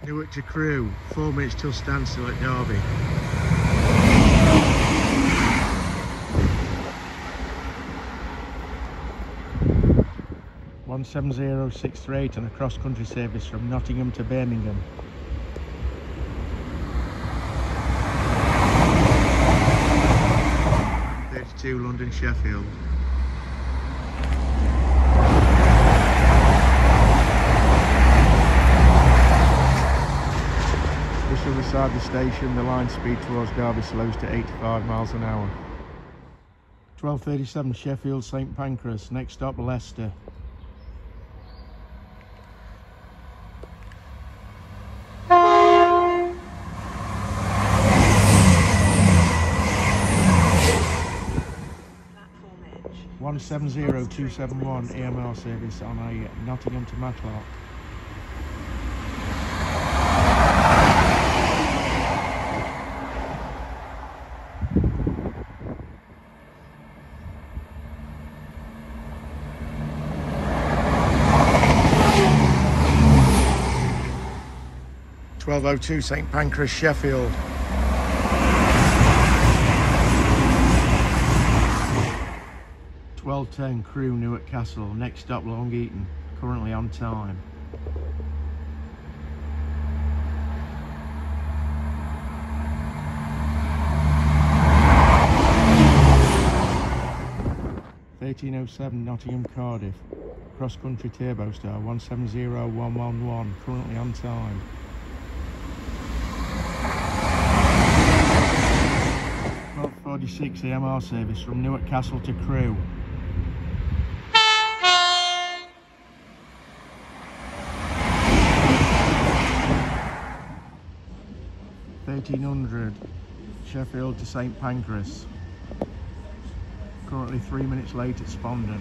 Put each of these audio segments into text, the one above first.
Newark to Crewe, 4 minutes till standstill at Derby. (17063) on a cross-country service from Nottingham to Birmingham. (32) London Sheffield. Just on the side of the station, the line speed towards Derby slows to 85 miles an hour. 12:37 Sheffield St Pancras, next stop Leicester. Platform edge. 170271 EMR service on a Nottingham to Matlock. (12:02 St Pancras Sheffield). (12:10 Crewe Newark Castle, next stop Long Eaton, currently on time. (13:07 Nottingham Cardiff, cross country turbo star 170111, currently on time. 12:46 EMR service from Newark Castle to Crewe. 1300 Sheffield to St Pancras, currently 3 minutes late at Spondon.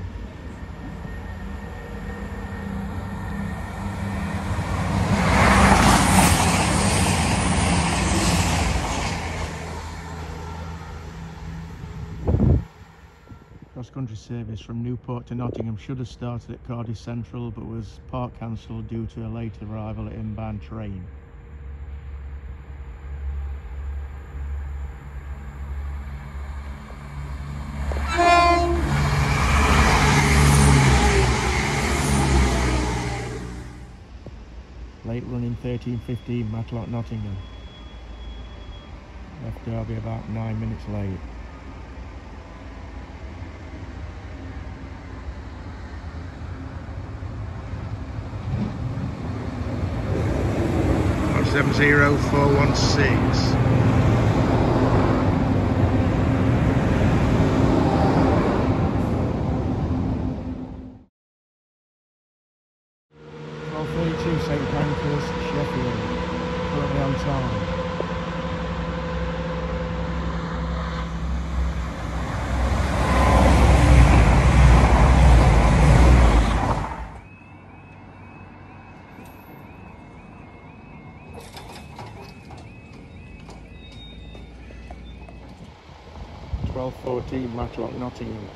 Cross-country service from Newport to Nottingham should have started at Cardiff Central but was part cancelled due to a late arrival at inbound train. Late running 13:15 Matlock Nottingham. Left Derby about 9 minutes late. (70416). (12:32 St Pancras Sheffield, currently on time. (12:14 Matlock Nottingham.